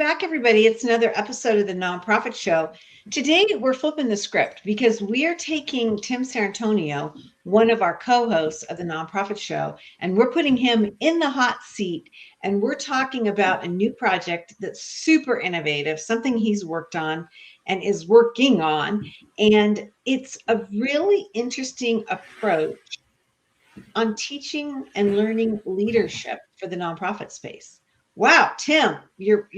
back, everybody. It's another episode of the Nonprofit Show. Today, we're flipping the script because we are taking Tim Sarrantonio, one of our co-hosts of the Nonprofit Show, and we're putting him in the hot seat. And we're talking about a new project that's super innovative, something he's worked on and is working on. And it's a really interesting approach on teaching and learning leadership for the nonprofit space. Wow, Tim, you're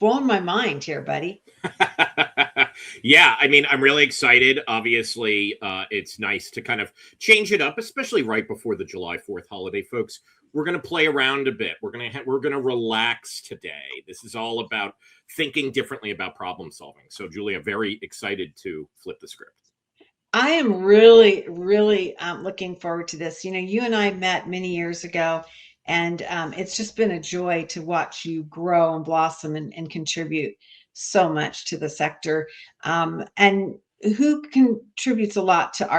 blowing my mind here, buddy. Yeah, I mean, I'm really excited. Obviously, it's nice to kind of change it up, especially right before the July 4th holiday, folks. We're going to play around a bit. We're going to relax today. This is all about thinking differently about problem solving. So, Julia, very excited to flip the script. I am really, really looking forward to this. You know, you and I met many years ago, and it's just been a joy to watch you grow and blossom and contribute so much to the sector. And who contributes a lot to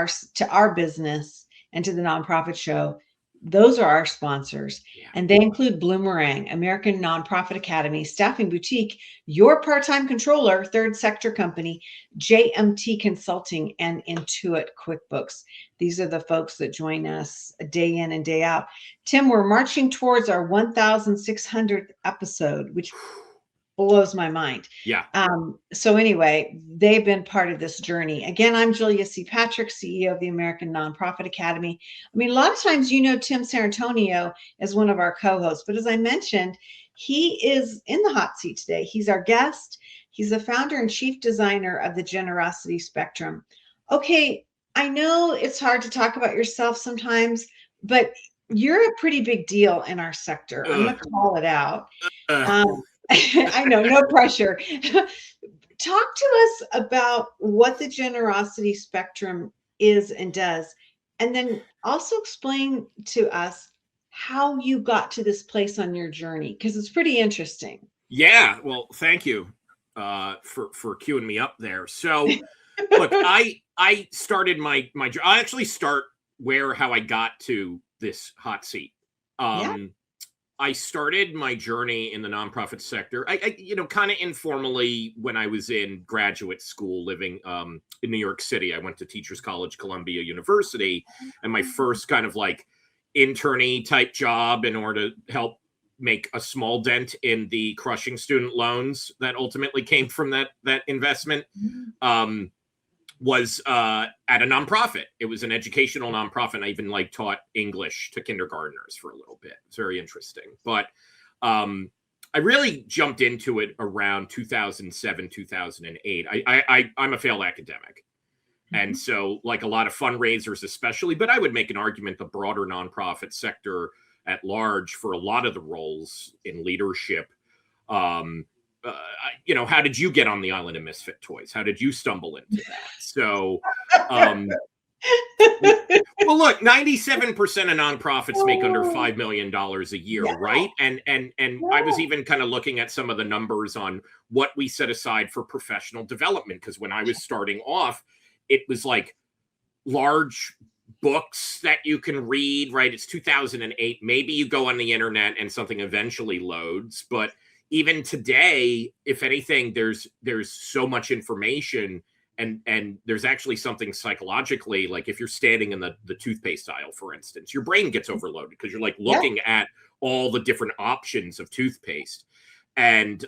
our business and to the Nonprofit Show? Those are our sponsors, and they include Bloomerang, American Nonprofit Academy, Staffing Boutique, Your Part-Time Controller, Third Sector Company, JMT Consulting, and Intuit QuickBooks. These are the folks that join us day in and day out. Tim, we're marching towards our 1,600th episode, which blows my mind. Yeah. So anyway, they've been part of this journey. Again, I'm Julia C. Patrick, CEO of the American Nonprofit Academy. I mean, a lot of times, you know, Tim Sarrantonio as one of our co-hosts, but as I mentioned, he is in the hot seat today. He's our guest. He's the founder and chief designer of the Generosity Spectrum. Okay, I know it's hard to talk about yourself sometimes, but you're a pretty big deal in our sector. I'm going to call it out. I know, no pressure. Talk to us about what the Generosity Spectrum is and does, and then also explain to us how you got to this place on your journey, because it's pretty interesting. Yeah, well, thank you for queuing me up there. So, look, I started my I actually start how I got to this hot seat. I started my journey in the nonprofit sector, I kind of informally when I was in graduate school living in New York City. I went to Teachers College, Columbia University, and my first kind of like internee type job in order to help make a small dent in the crushing student loans that ultimately came from that investment was at a nonprofit. It was an educational nonprofit. I even taught English to kindergartners for a little bit. It's very interesting. But I really jumped into it around 2007, 2008. I'm a failed academic. And so like a lot of fundraisers especially, but I would make an argument the broader nonprofit sector at large for a lot of the roles in leadership. How did you get on the island of misfit toys? How did you stumble into that? So, well, look, 97% of nonprofits make under $5 million a year, right? And I was even kind of looking at some of the numbers on what we set aside for professional development, because when I was starting off, it was like large books that you can read, right? It's 2008. Maybe you go on the internet and something eventually loads, but even today, if anything, there's so much information, and there's actually something psychologically, like if you're standing in the toothpaste aisle, for instance, your brain gets overloaded because you're like looking at all the different options of toothpaste. And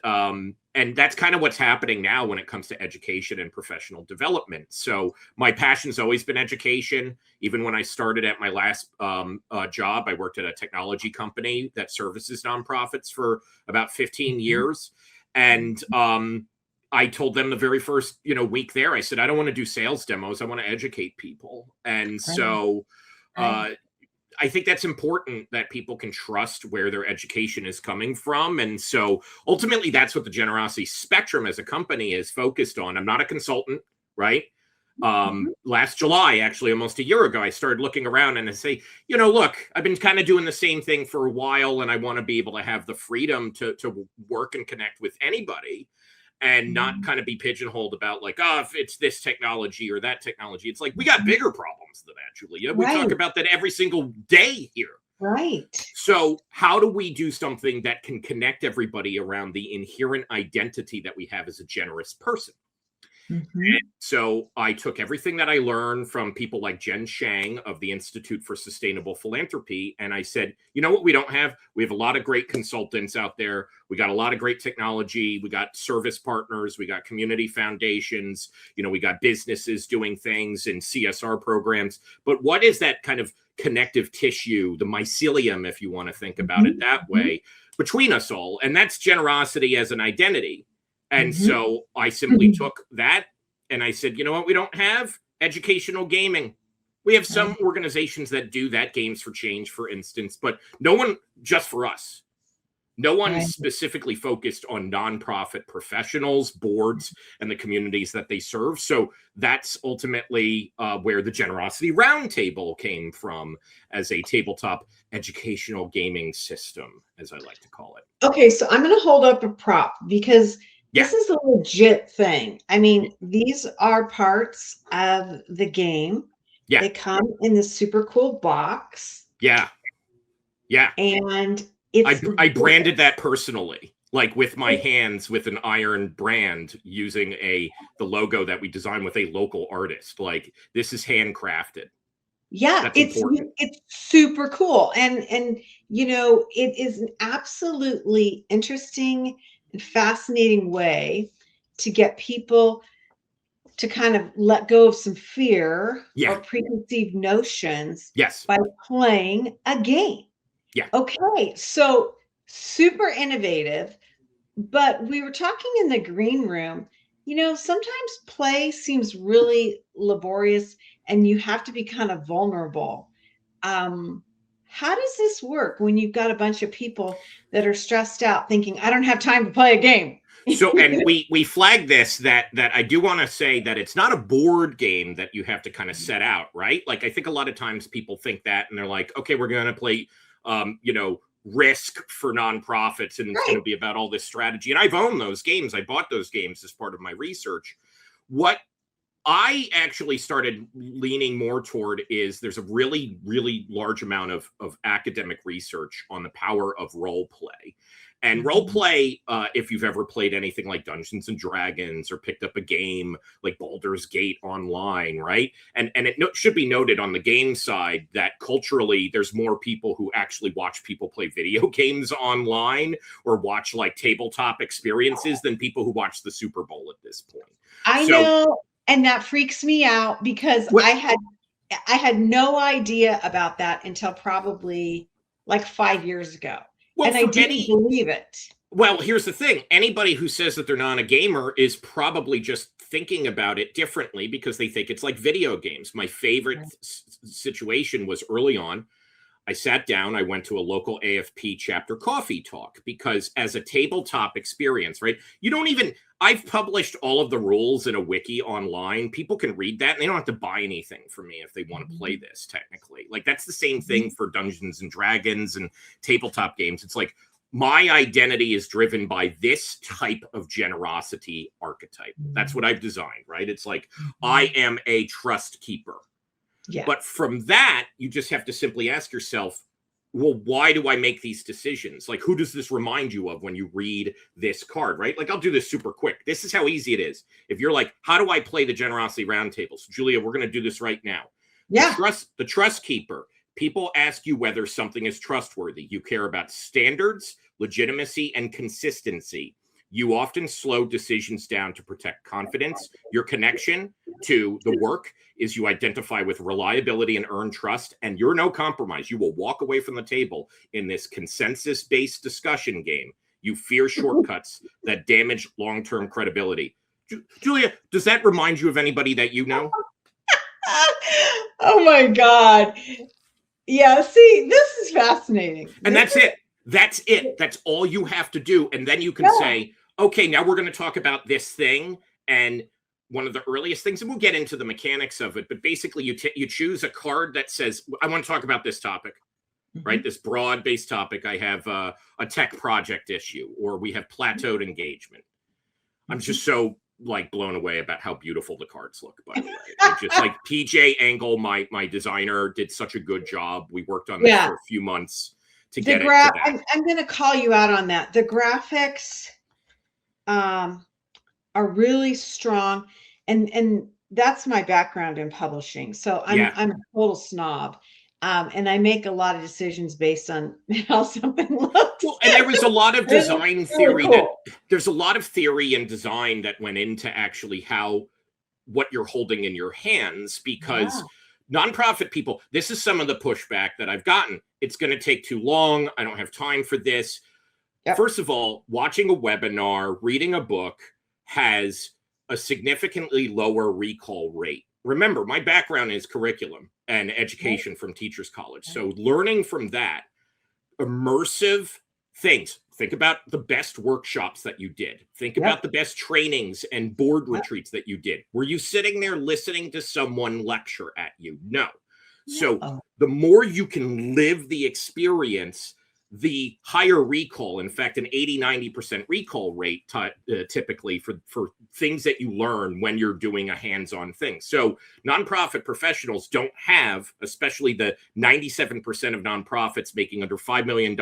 that's kind of what's happening now when it comes to education and professional development. So my passion's always been education. Even when I started at my last job, I worked at a technology company that services nonprofits for about 15 years. And I told them the very first week there, I said, I don't want to do sales demos. I want to educate people. And so I think that's important, that people can trust where their education is coming from. And so ultimately, that's what the Generosity Spectrum as a company is focused on. I'm not a consultant, right? Last July, actually, almost a year ago, I started looking around and I say, look, I've been kind of doing the same thing for a while, and I want to be able to have the freedom to work and connect with anybody and not kind of be pigeonholed about like, if it's this technology or that technology. It's like, we got bigger problems than that, Julia. We talk about that every single day here. Right. So how do we do something that can connect everybody around the inherent identity that we have as a generous person? Mm-hmm. So I took everything that I learned from people like Jen Shang of the Institute for Sustainable Philanthropy, and I said, you know what we don't have? We have a lot of great consultants out there. We got a lot of great technology. We got service partners. We got community foundations. We got businesses doing things and CSR programs. But what is that kind of connective tissue, the mycelium, if you want to think about it that way, between us all? And that's generosity as an identity. And so I simply took that and I said, you know what we don't have? Educational gaming. We have some organizations that do that, Games for Change, for instance, but no one just for us. No one specifically focused on nonprofit professionals, boards, and the communities that they serve. So that's ultimately where the Generosity Roundtable came from, as a tabletop educational gaming system, as I like to call it. Okay, so I'm going to hold up a prop because this is a legit thing. I mean, these are parts of the game. Yeah. They come in this super cool box. Yeah. Yeah. And I branded that personally, like with my hands, with an iron brand, using the logo that we designed with a local artist. Like, this is handcrafted. Yeah, it's super cool. And it is an absolutely interesting and fascinating way to get people to kind of let go of some fear or preconceived notions by playing a game. Yeah. Okay, so super innovative. But we were talking in the green room, sometimes play seems really laborious and you have to be kind of vulnerable. How does this work when you've got a bunch of people that are stressed out thinking, I don't have time to play a game? So, and we flagged this, that I do want to say that it's not a board game that you have to kind of set out, right? Like, I think a lot of times people think that and they're like, okay, we're going to play, Risk for nonprofits, and it's going to be about all this strategy. And I've owned those games. I bought those games as part of my research. What I actually started leaning more toward is there's a really, really large amount of academic research on the power of role play. And role play, if you've ever played anything like Dungeons and Dragons or picked up a game like Baldur's Gate online, right? And it should be noted on the game side that culturally, there's more people who actually watch people play video games online or watch like tabletop experiences than people who watch the Super Bowl at this point. I know, and that freaks me out because I had no idea about that until probably like 5 years ago. Well, and I didn't believe it. Well, here's the thing. Anybody who says that they're not a gamer is probably just thinking about it differently because they think it's like video games. My favorite situation was early on. I sat down, I went to a local AFP chapter coffee talk because as a tabletop experience, right? I've published all of the rules in a wiki online. People can read that and they don't have to buy anything from me if they want to play this technically. Like, that's the same thing for Dungeons and Dragons and tabletop games. It's like, my identity is driven by this type of generosity archetype. That's what I've designed, right? It's like, I am a trust keeper. Yeah. But from that, you just have to simply ask yourself, well, why do I make these decisions? Like, who does this remind you of when you read this card, right? Like, I'll do this super quick. This is how easy it is. If you're like, how do I play the Generosity Roundtable? So, Julia, we're going to do this right now. Yeah. The trust keeper. People ask you whether something is trustworthy. You care about standards, legitimacy, and consistency. You often slow decisions down to protect confidence. Your connection to the work is you identify with reliability and earn trust, and you're no compromise. You will walk away from the table in this consensus-based discussion game. You fear shortcuts that damage long-term credibility. Julia, does that remind you of anybody that you know? Oh my God. Yeah, see, this is fascinating. And that's it. That's it. That's all you have to do. And then you can say, okay, now we're going to talk about this thing. And one of the earliest things, and we'll get into the mechanics of it, but basically you choose a card that says, I want to talk about this topic, right? This broad-based topic. I have a tech project issue, or we have plateaued engagement. I'm just so like blown away about how beautiful the cards look, by the way. I just like PJ Engel, my designer, did such a good job. We worked on this for a few months to get it to that. I'm going to call you out on that. The graphics are really strong, and that's my background in publishing. So I'm a total snob. And I make a lot of decisions based on how something looks. Well, and there was a lot of design theory there's a lot of theory and design that went into actually what you're holding in your hands, because nonprofit people, this is some of the pushback that I've gotten. It's going to take too long. I don't have time for this. Yep. First of all, watching a webinar, reading a book has a significantly lower recall rate. Remember, my background is curriculum and education from Teachers College. So learning from that, immersive things. Think about the best workshops that you did. Think about the best trainings and board retreats that you did. Were you sitting there listening to someone lecture at you? No. So the more you can live the experience, the higher recall. In fact, an 80-90% recall rate typically for things that you learn when you're doing a hands-on thing. So nonprofit professionals don't have, especially the 97% of nonprofits making under $5 million,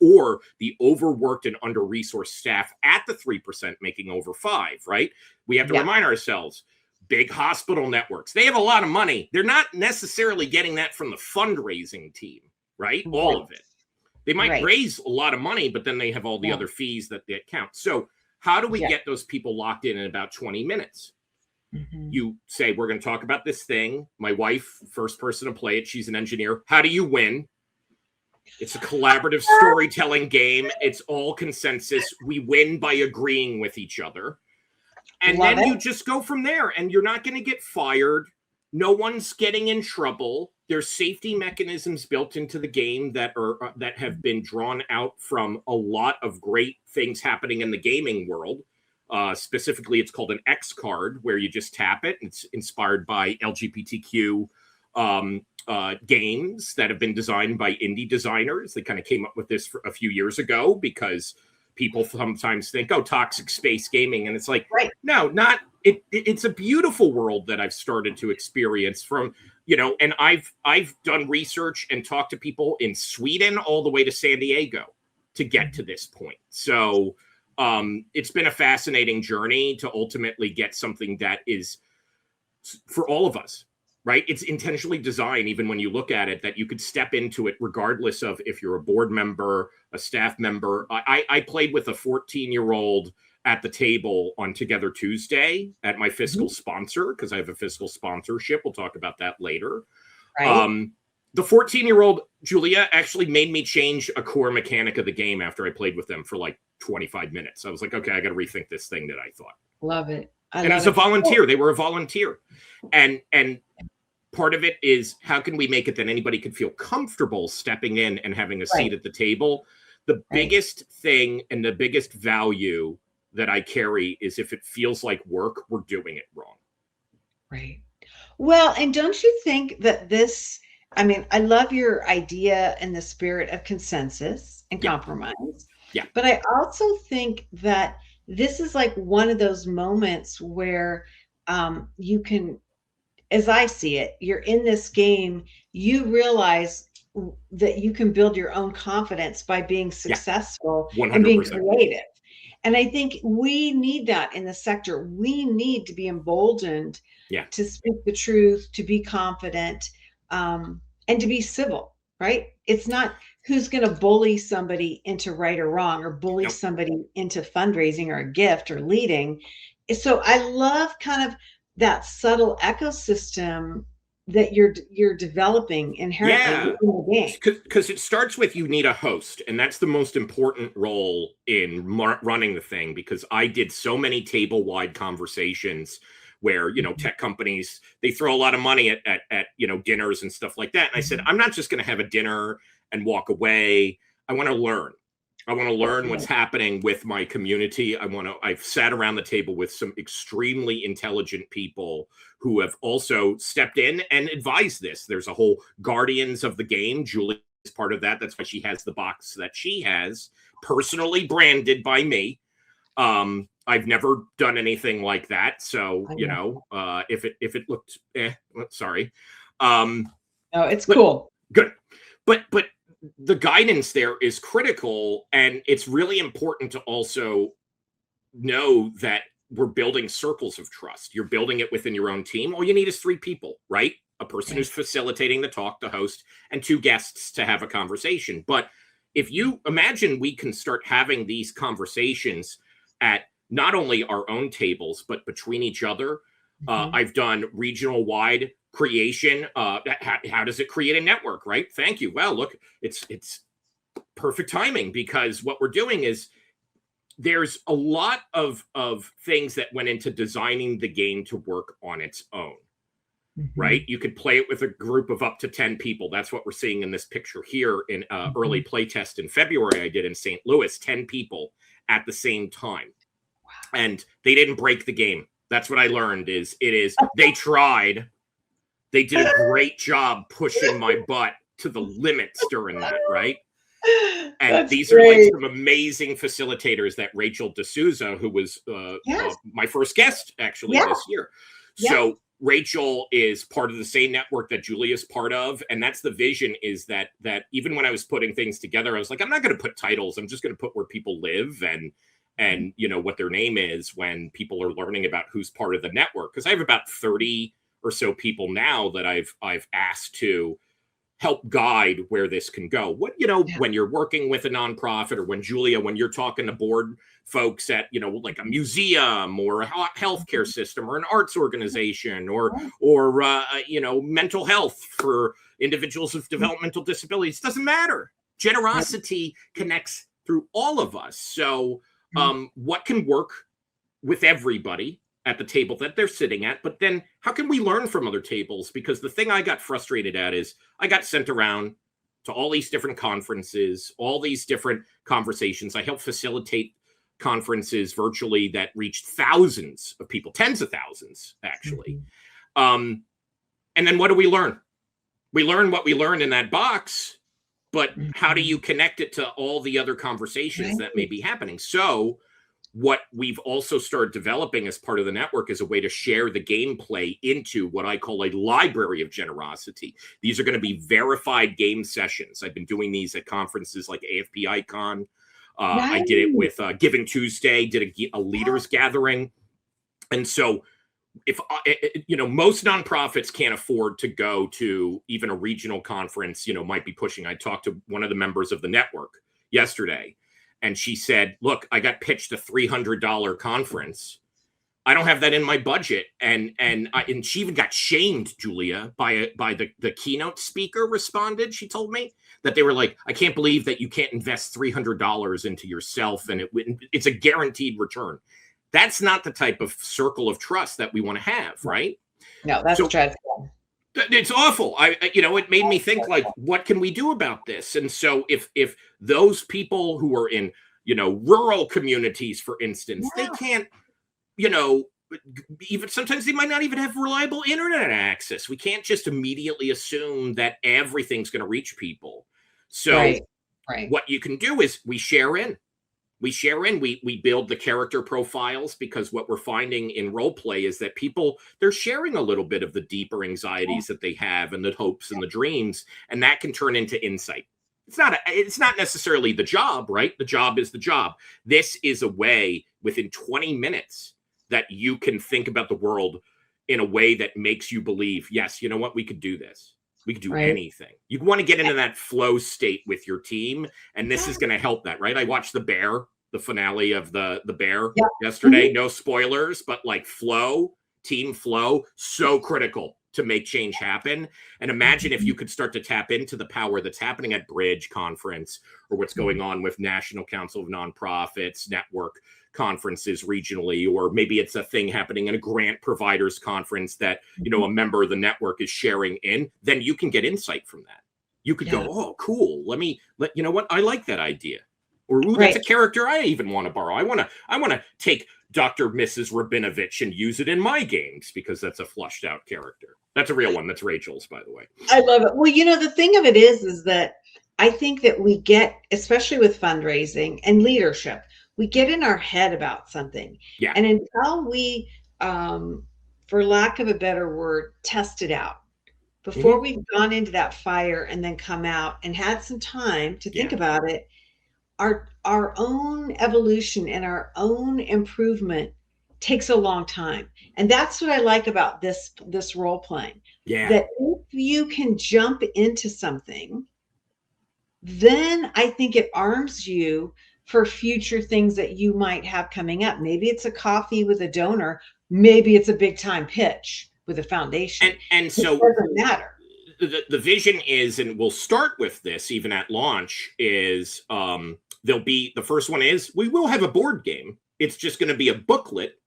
or the overworked and under-resourced staff at the 3% making over 5, right? We have to remind ourselves, big hospital networks, they have a lot of money. They're not necessarily getting that from the fundraising team, right? All of it. They might raise a lot of money, but then they have all the other fees that count. So how do we get those people locked in about 20 minutes? You say, we're going to talk about this thing. My wife, first person to play it. She's an engineer. How do you win? It's a collaborative storytelling game. It's all consensus. We win by agreeing with each other. And then you just go from there, and you're not going to get fired. No one's getting in trouble. There's safety mechanisms built into the game that have been drawn out from a lot of great things happening in the gaming world. Specifically, it's called an X card, where you just tap it. It's inspired by LGBTQ games that have been designed by indie designers. They kind of came up with this a few years ago because people sometimes think, oh, toxic space gaming. And it's like, no, not it. It's a beautiful world that I've started to experience from, and I've done research and talked to people in Sweden all the way to San Diego to get to this point. So it's been a fascinating journey to ultimately get something that is for all of us, right? It's intentionally designed, even when you look at it, that you could step into it regardless of if you're a board member, a staff member. I played with a 14-year-old at the table on Together Tuesday at my fiscal sponsor, because I have a fiscal sponsorship. We'll talk about that later. Right. The 14-year-old, Julia, actually made me change a core mechanic of the game after I played with them for like 25 minutes. I was like, okay, I got to rethink this thing that I thought. Love it. And as a volunteer, they were a volunteer. And part of it is, how can we make it that anybody can feel comfortable stepping in and having a seat at the table? The biggest thing and the biggest value that I carry is, if it feels like work, we're doing it wrong. Right. Well, and don't you think that I love your idea and the spirit of consensus and compromise. Yeah. But I also think that this is like one of those moments where you can, as I see it, you're in this game, you realize that you can build your own confidence by being successful and being creative. And I think we need that in the sector. We need to be emboldened to speak the truth, to be confident, and to be civil, right? It's not who's going to bully somebody into right or wrong, or bully somebody into fundraising or a gift or leading. So I love kind of that subtle ecosystem that you're developing inherently in the game. Because it starts with, you need a host, and that's the most important role in running the thing, because I did so many table-wide conversations where, tech companies, they throw a lot of money at dinners and stuff like that. And I said, I'm not just going to have a dinner and walk away. I want to learn. I want to learn what's happening with my community. I've sat around the table with some extremely intelligent people who have also stepped in and advised this. There's a whole Guardians of the Game. Julie is part of that. That's why she has the box that she has, personally branded by me. I've never done anything like that. So, if it looked, sorry. No, it's cool. Good. But the guidance there is critical. And it's really important to also know that we're building circles of trust. You're building it within your own team. All you need is 3 people, right? A person who's facilitating the talk, the host, and 2 guests to have a conversation. But if you imagine we can start having these conversations at not only our own tables, but between each other. I've done regional wide creation. How does it create a network, right? Thank you. Well, look, it's perfect timing, because what we're doing is there's a lot of things that went into designing the game to work on its own, right? You could play it with a group of up to 10 people. That's what we're seeing in this picture here in early playtest in February I did in St. Louis, 10 people at the same time. And they didn't break the game. That's what I learned they tried. They did a great job pushing my butt to the limits during that, right? And That's these great. are like some amazing facilitators that Rachel D'Souza, who was my first guest actually this year. So Rachel is part of the same network that Julia's part of. And that's the vision, is that even when I was putting things together, I was like, I'm not going to put titles. I'm just going to put where people live and what their name is when people are learning about who's part of the network. Because I have about 30 or so people now that I've asked to help guide where this can go. When you're working with a nonprofit, or when you're talking to board folks at, like a museum or a healthcare system or an arts organization or mental health for individuals with developmental disabilities, doesn't matter. Generosity connects through all of us. So what can work with everybody at the table that they're sitting at, but then how can we learn from other tables? Because the thing I got frustrated at is I got sent around to all these different conferences, all these different conversations. I helped facilitate conferences virtually that reached thousands of people, tens of thousands, actually. And then what do we learn? We learn what we learned in that box, but how do you connect it to all the other conversations that may be happening? So what we've also started developing as part of the network is a way to share the gameplay into what I call a library of generosity. These are going to be verified game sessions. I've been doing these at conferences like AFP Icon. I did it with Giving Tuesday, did a leaders gathering. And so if most nonprofits can't afford to go to even a regional conference, might be pushing. I talked to one of the members of the network yesterday, and she said, look, I got pitched a $300 conference. I don't have that in my budget. And she even got shamed, Julia, by the keynote speaker responded. She told me that they were like, I can't believe that you can't invest $300 into yourself and it's a guaranteed return. That's not the type of circle of trust that we want to have, right? No, that's dreadful. It's awful. It made me think, like, what can we do about this? And so if those people who are in, rural communities, for instance, they can't, even sometimes they might not even have reliable internet access. We can't just immediately assume that everything's going to reach people. So what you can do is we share in. We build the character profiles, because what we're finding in role play is that people, they're sharing a little bit of the deeper anxieties that they have and the hopes and the dreams, and that can turn into insight. It's not necessarily the job, right? The job is the job. This is a way within 20 minutes that you can think about the world in a way that makes you believe, yes, you know what, we could do this. We could do anything. You want to get into that flow state with your team, and this is going to help that, right? I watched the finale of the Bear yesterday. No spoilers, but like team flow, so critical to make change happen. And imagine if you could start to tap into the power that's happening at Bridge Conference, or what's going on with National Council of Nonprofits, network conferences regionally, or maybe it's a thing happening in a grant providers conference that, a member of the network is sharing in, then you can get insight from that. You could go, oh, cool. You know what? I like that idea. Or, ooh, that's a character I even want to borrow. I want to take Dr. Mrs. Rabinovich and use it in my games, because that's a flushed out character. That's a real one. That's Rachel's, by the way. I love it. Well, the thing of it is that I think that we get, especially with fundraising and leadership, we get in our head about something. Yeah. And until we, for lack of a better word, test it out, before Mhm. we've gone into that fire and then come out and had some time to think Yeah. about it, our own evolution and our own improvement takes a long time. And that's what I like about this role playing. Yeah. That if you can jump into something, then I think it arms you for future things that you might have coming up. Maybe it's a coffee with a donor, maybe it's a big time pitch with a foundation. And It so doesn't matter. the vision is, and we'll start with this even at launch, is there'll be, the first one is, we will have a board game. It's just going to be a booklet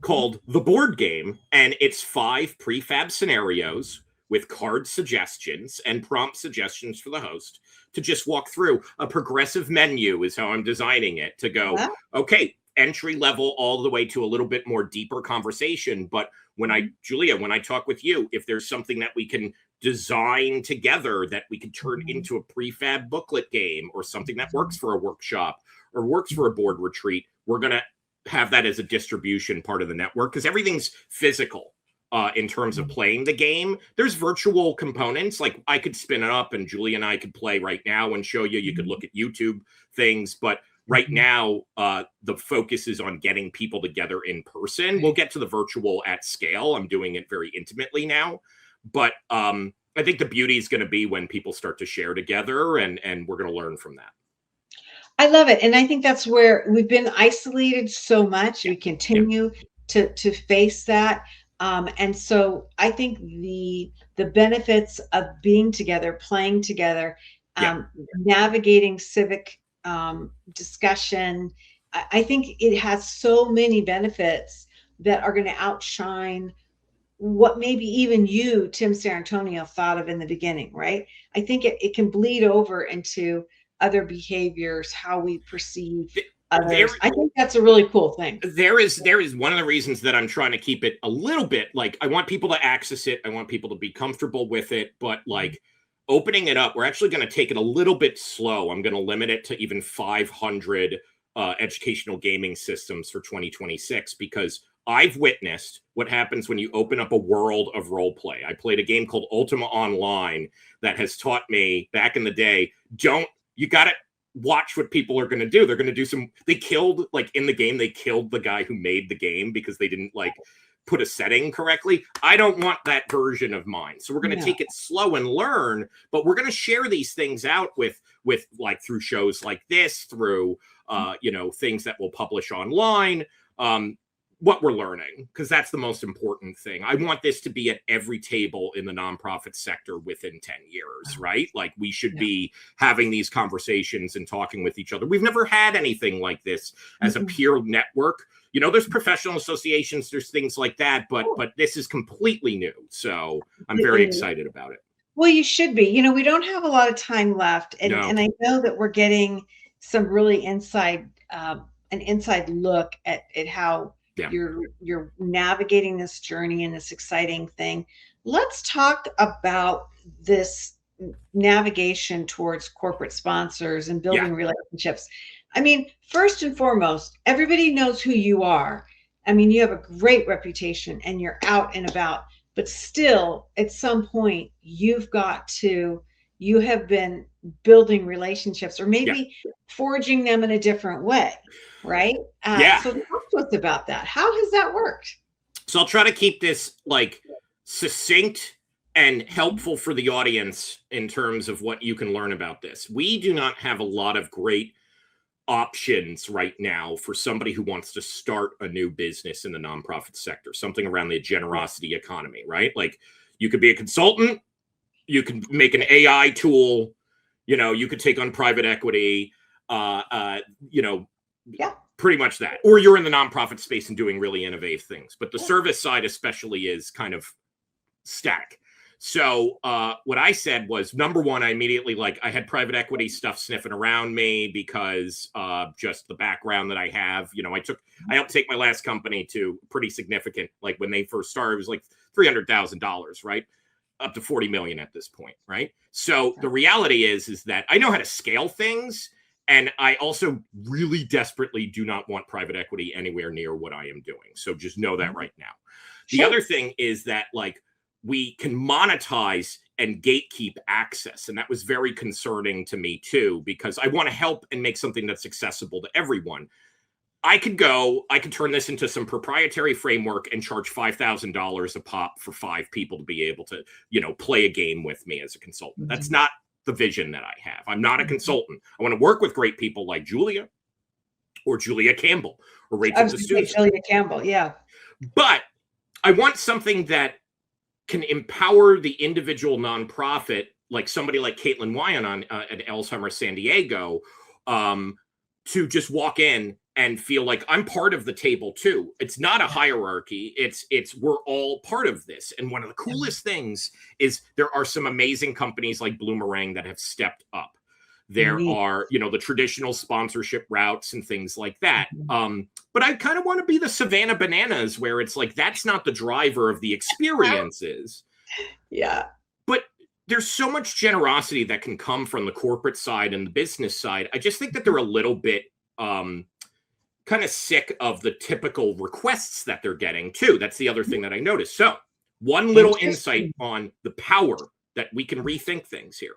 called The Board Game, and it's 5 prefab scenarios with card suggestions and prompt suggestions for the host to just walk through. A progressive menu is how I'm designing it, to go, Yeah. okay, entry level all the way to a little bit more deeper conversation. But when Julia, when I talk with you, if there's something that we can design together that we can turn into a prefab booklet game, or something that works for a workshop or works for a board retreat, we're going to have that as a distribution part of the network, because everything's physical in terms of playing the game. There's virtual components, like I could spin it up and Julie and I could play right now and show you. You could look at YouTube things, but right now the focus is on getting people together in person. We'll get to the virtual at scale. I'm doing it very intimately now, but I think the beauty is going to be when people start to share together, and we're going to learn from that. I love it. And I think that's where we've been isolated so much. Yeah. We continue to face that. And so I think the benefits of being together, playing together, navigating civic discussion, I think it has so many benefits that are going to outshine what maybe even you, Tim Sarrantonio, thought of in the beginning, right? I think it can bleed over into other behaviors, how we perceive others. I think that's a really cool thing. There is one of the reasons that I'm trying to keep it a little bit, like, I want people to access it. I want people to be comfortable with it, but like opening it up, we're actually going to take it a little bit slow. I'm going to limit it to even 500 educational gaming systems for 2026, because I've witnessed what happens when you open up a world of role play. I played a game called Ultima Online that has taught me back in the day, you got to watch what people are going to do. They're going to do they killed, like in the game, they killed the guy who made the game because they didn't like put a setting correctly. I don't want that version of mine. So we're going to take it slow and learn, but we're going to share these things out with like through shows like this, through, things that we'll publish online. What we're learning, because that's the most important thing. I want this to be at every table in the nonprofit sector within 10 years, right? Like we should be having these conversations and talking with each other. We've never had anything like this as a peer network. There's professional associations, there's things like that, but this is completely new. So I'm very excited about it. Well, you should be. We don't have a lot of time left, and I know that we're getting some really an inside look at how you're navigating this journey and this exciting thing. Let's talk about this navigation towards corporate sponsors and building relationships. I mean, first and foremost, everybody knows who you are. I mean, you have a great reputation and you're out and about, but still at some point you have been building relationships, or maybe forging them in a different way. Right? So talk to us about that. How has that worked? So I'll try to keep this like succinct and helpful for the audience in terms of what you can learn about this. We do not have a lot of great options right now for somebody who wants to start a new business in the nonprofit sector, something around the generosity economy, right? Like you could be a consultant, you can make an AI tool, you could take on private equity, pretty much that. Or you're in the nonprofit space and doing really innovative things. But the service side especially is kind of static. So what I said was, number one, I immediately, I had private equity stuff sniffing around me because just the background that I have. I helped take my last company to pretty significant, like when they first started, it was like $300,000, right? up to 40 million at this point, right? So the reality is that I know how to scale things, and I also really desperately do not want private equity anywhere near what I am doing. So just know that right now. The other thing is that like we can monetize and gatekeep access. And that was very concerning to me too, because I want to help and make something that's accessible to everyone. I could turn this into some proprietary framework and charge $5,000 a pop for 5 people to be able to, play a game with me as a consultant. That's not the vision that I have. I'm not a consultant. I want to work with great people like Julia or Julia Campbell or Rachel D'Souza. Julia Campbell, yeah. But I want something that can empower the individual nonprofit, like somebody like Caitlin Wyan at Alzheimer's San Diego, to just walk in and feel like I'm part of the table too. It's not a hierarchy. It's we're all part of this. And one of the coolest things is there are some amazing companies like Bloomerang that have stepped up. There are, the traditional sponsorship routes and things like that. But I kind of want to be the Savannah Bananas, where it's like, that's not the driver of the experiences. Yeah. But there's so much generosity that can come from the corporate side and the business side. I just think that they're a little bit kind of sick of the typical requests that they're getting too. That's the other thing that I noticed. So one little insight on the power that we can rethink things here.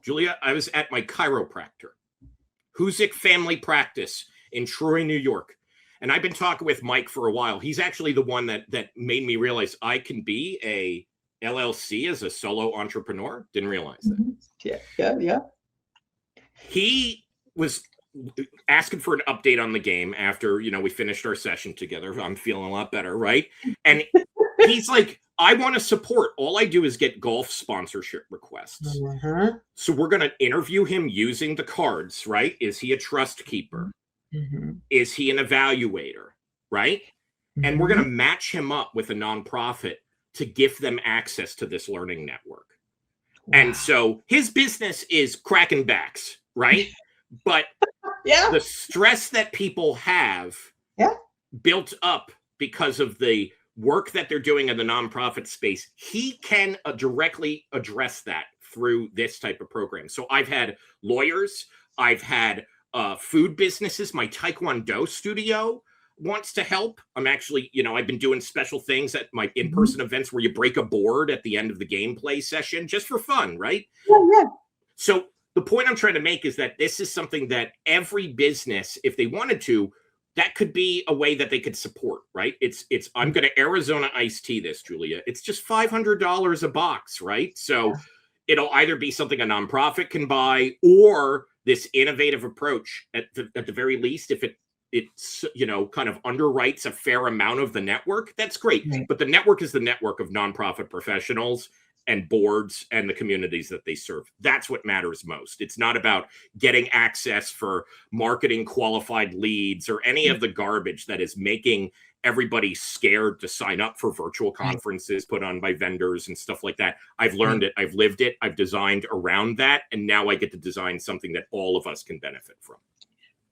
Julia, I was at my chiropractor, Huzik Family Practice in Troy, New York. And I've been talking with Mike for a while. He's actually the one that made me realize I can be a LLC as a solo entrepreneur. Didn't realize that. Yeah. He was asking for an update on the game after, we finished our session together. I'm feeling a lot better, right? And he's like, I want to support. All I do is get golf sponsorship requests. So we're going to interview him using the cards, right? Is he a trust keeper? Is he an evaluator, right? And we're going to match him up with a nonprofit to give them access to this learning network. And so his business is cracking backs, right? But the stress that people have built up because of the work that they're doing in the nonprofit space, he can directly address that through this type of program. So I've had lawyers, I've had food businesses. My Taekwondo studio wants to help. I'm actually, I've been doing special things at my in-person events where you break a board at the end of the gameplay session just for fun, right? Yeah. So the point I'm trying to make is that this is something that every business, if they wanted to, that could be a way that they could support, right? It's I'm going to Arizona iced tea this, Julia. It's just $500 a box, right? So it'll either be something a nonprofit can buy, or this innovative approach at the very least, if it's kind of underwrites a fair amount of the network, that's great. But the network is the network of nonprofit professionals and boards and the communities that they serve. That's what matters most. It's not about getting access for marketing qualified leads or any of the garbage that is making everybody scared to sign up for virtual conferences put on by vendors and stuff like that. I've learned it. I've lived it. I've designed around that. And now I get to design something that all of us can benefit from.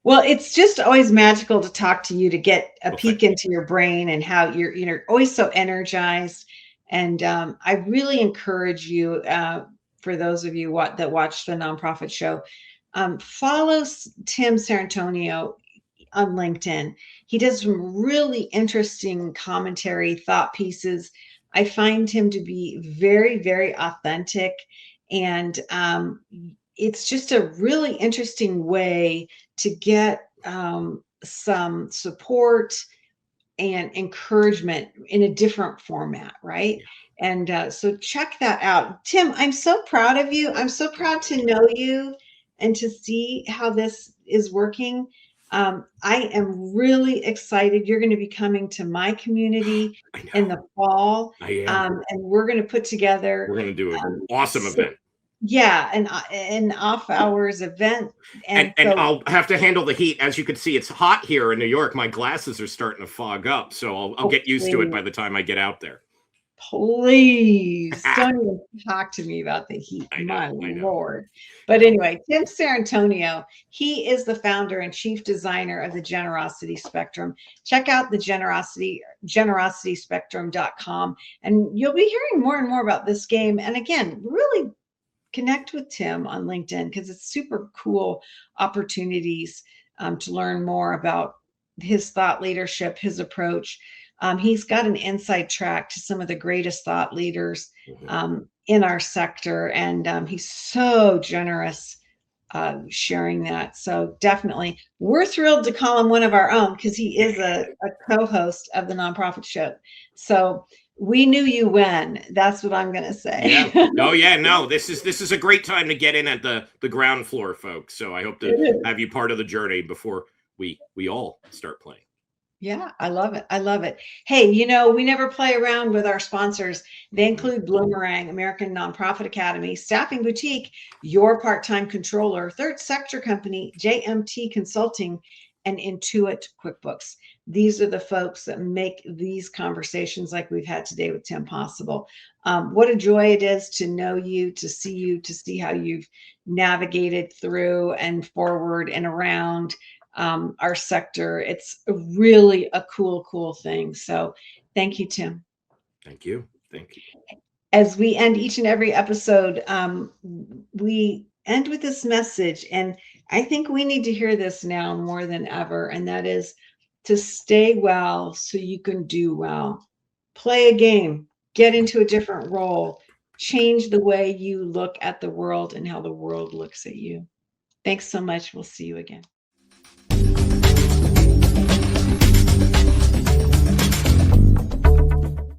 Well, it's just always magical to talk to you, to get a peek into your brain and how you're always so energized. And I really encourage you, for those of you that watch the Nonprofit Show, follow Tim Sarrantonio on LinkedIn. He does some really interesting commentary, thought pieces. I find him to be very, very authentic. And it's just a really interesting way to get some support and encouragement in a different format, right? And so check that out. Tim, I'm so proud of you. I'm so proud to know you and to see how this is working. I am really excited. You're going to be coming to my community in the fall. I am. And we're going to put together. We're going to do an awesome event. Yeah, an off hours event. And so, I'll have to handle the heat. As you can see, it's hot here in New York. My glasses are starting to fog up. So I'll get used to it by the time I get out there. please don't even talk to me about the heat. I My know. Lord. But anyway, Tim Sarrantonio, he is the founder and chief designer of the Generosity Spectrum. Check out the generosityspectrum.com, and you'll be hearing more and more about this game. And again, really connect with Tim on LinkedIn because it's super cool opportunities to learn more about his thought leadership, his approach. He's got an inside track to some of the greatest thought leaders in our sector, and he's so generous sharing that. So definitely, we're thrilled to call him one of our own because he is a co-host of the Nonprofit Show. So we knew you when. That's what I'm going to say. Yeah. Oh yeah. No. This is a great time to get in at the ground floor, folks. So I hope to have you part of the journey before we all start playing. Yeah, I love it. I love it. Hey, you know, we never play around with our sponsors. They include Bloomerang, American Nonprofit Academy, Staffing Boutique, Your Part-Time Controller, Third Sector Company, JMT Consulting, and Intuit QuickBooks. These are the folks that make these conversations like we've had today with Tim possible. What a joy it is to know you, to see how you've navigated through and forward and around our sector. It's really a cool thing. So thank you, Tim. Thank you. As we end each and every episode, we end with this message, and I think we need to hear this now more than ever, and that is to stay well so you can do well. Play a game, get into a different role, change the way you look at the world and how the world looks at you. Thanks so much. We'll see you again.